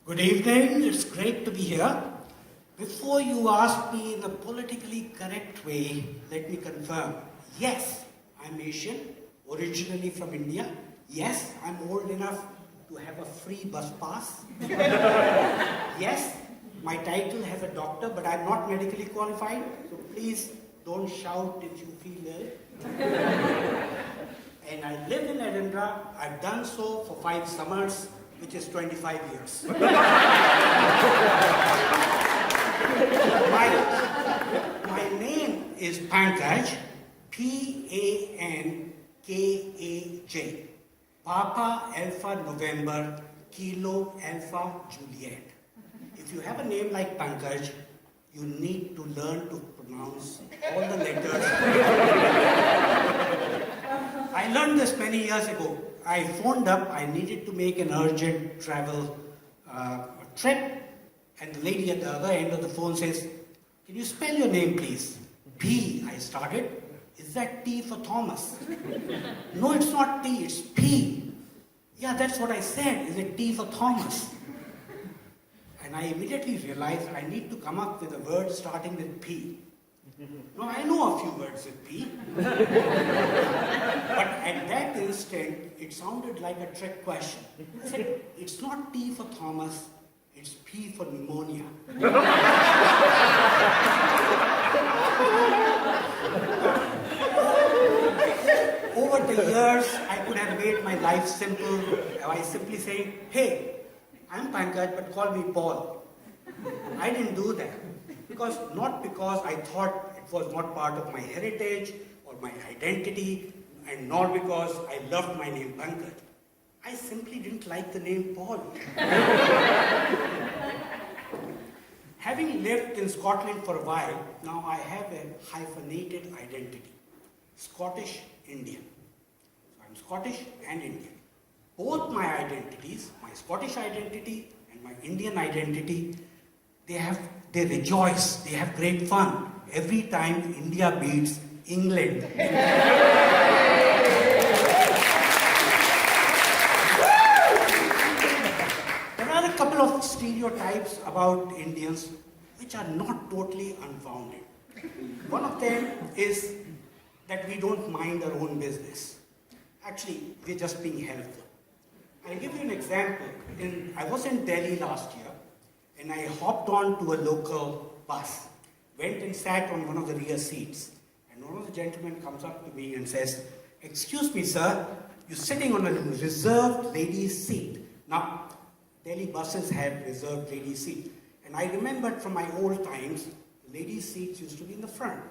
Good evening, it's great to be here. Before you ask me in a politically correct way, let me confirm. Yes, I'm Asian, originally from India. Yes, I'm old enough to have a free bus pass. Yes, my title has a doctor, but I'm not medically qualified, so please don't shout if you feel ill. And I live in Edinburgh. I've done so for 5 summers, which is 25 years. My name is Pankaj, P-A-N-K-A-J. Papa Alpha November, Kilo Alpha Juliet. If you have a name like Pankaj, you need to learn to pronounce all the letters. I learned this many years ago. I phoned up, I needed to make an urgent travel trip, and the lady at the other end of the phone says, "Can you spell your name, please?" P, I started. "Is that T for Thomas?" "No, it's not T, it's P." "Yeah, that's what I said. Is it T for Thomas?" And I immediately realized I need to come up with a word starting with P. Now, I know a few words with P, but at that instant, it sounded like a trick question. I said, "It's not T for Thomas, it's P for pneumonia." Over the years, I could have made my life simple by simply saying, "Hey, I'm Pankaj, but call me Paul." I didn't do that. Not because I thought it was not part of my heritage or my identity, and nor because I loved my name Pankaj. I simply didn't like the name Paul. Having lived in Scotland for a while, now I have a hyphenated identity. Scottish Indian. So I'm Scottish and Indian. Both my identities, my Scottish identity and my Indian identity, they rejoice, they have great fun every time India beats England. There are a couple of stereotypes about Indians which are not totally unfounded. One of them is that we don't mind our own business. Actually, we're just being helpful. I'll give you an example. I was in Delhi last year, and I hopped on to a local bus, went and sat on one of the rear seats, and one of the gentlemen comes up to me and says, "Excuse me, sir, you're sitting on a reserved ladies' seat." Now, Delhi buses have reserved ladies' seat, and I remembered from my old times, ladies' seats used to be in the front.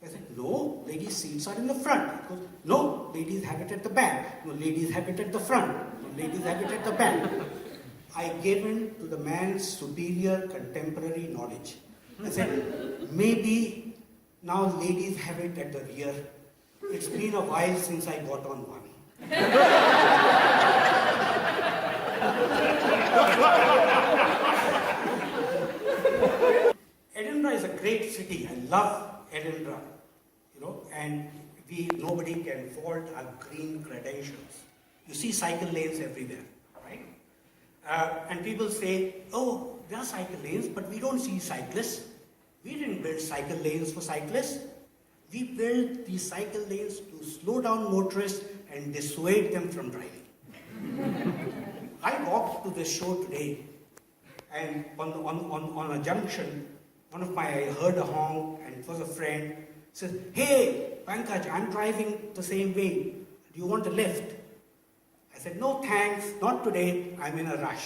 I said, "No, ladies' seats are in the front." He goes, "No, ladies have it at the back. No, ladies have it at the front. No, ladies have it at the back." I gave in to the man's superior contemporary knowledge. I said, "Maybe now ladies have it at the rear. It's been a while since I got on one." Edinburgh is a great city. I love Edinburgh, and nobody can fault our green credentials. You see cycle lanes everywhere, right? And people say, "Oh, there are cycle lanes, but we don't see cyclists." We didn't build cycle lanes for cyclists. We built these cycle lanes to slow down motorists and dissuade them from driving. I walked to this show today, and on a junction, I heard a honk, and it was a friend. Says, "Hey, Pankaj, I'm driving the same way. Do you want a lift?" I said, "No, thanks, not today. I'm in a rush."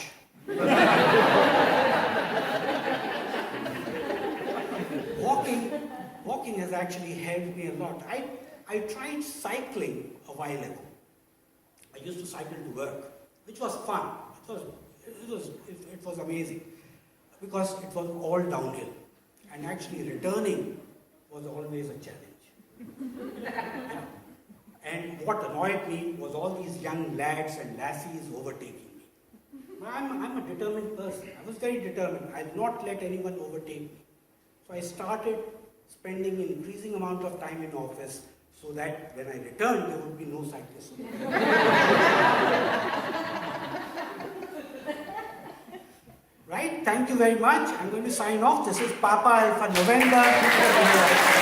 Walking has actually helped me a lot. I tried cycling a while ago. I used to cycle to work, which was fun. It was amazing because it was all downhill, and actually returning was always a challenge. And what annoyed me was all these young lads and lassies overtaking me. I'm a determined person. I was very determined. I'll not let anyone overtake me. So I started spending an increasing amount of time in office so that when I returned, there would be no cyclists. Thank you very much. I'm going to sign off. This is Papa Alpha November.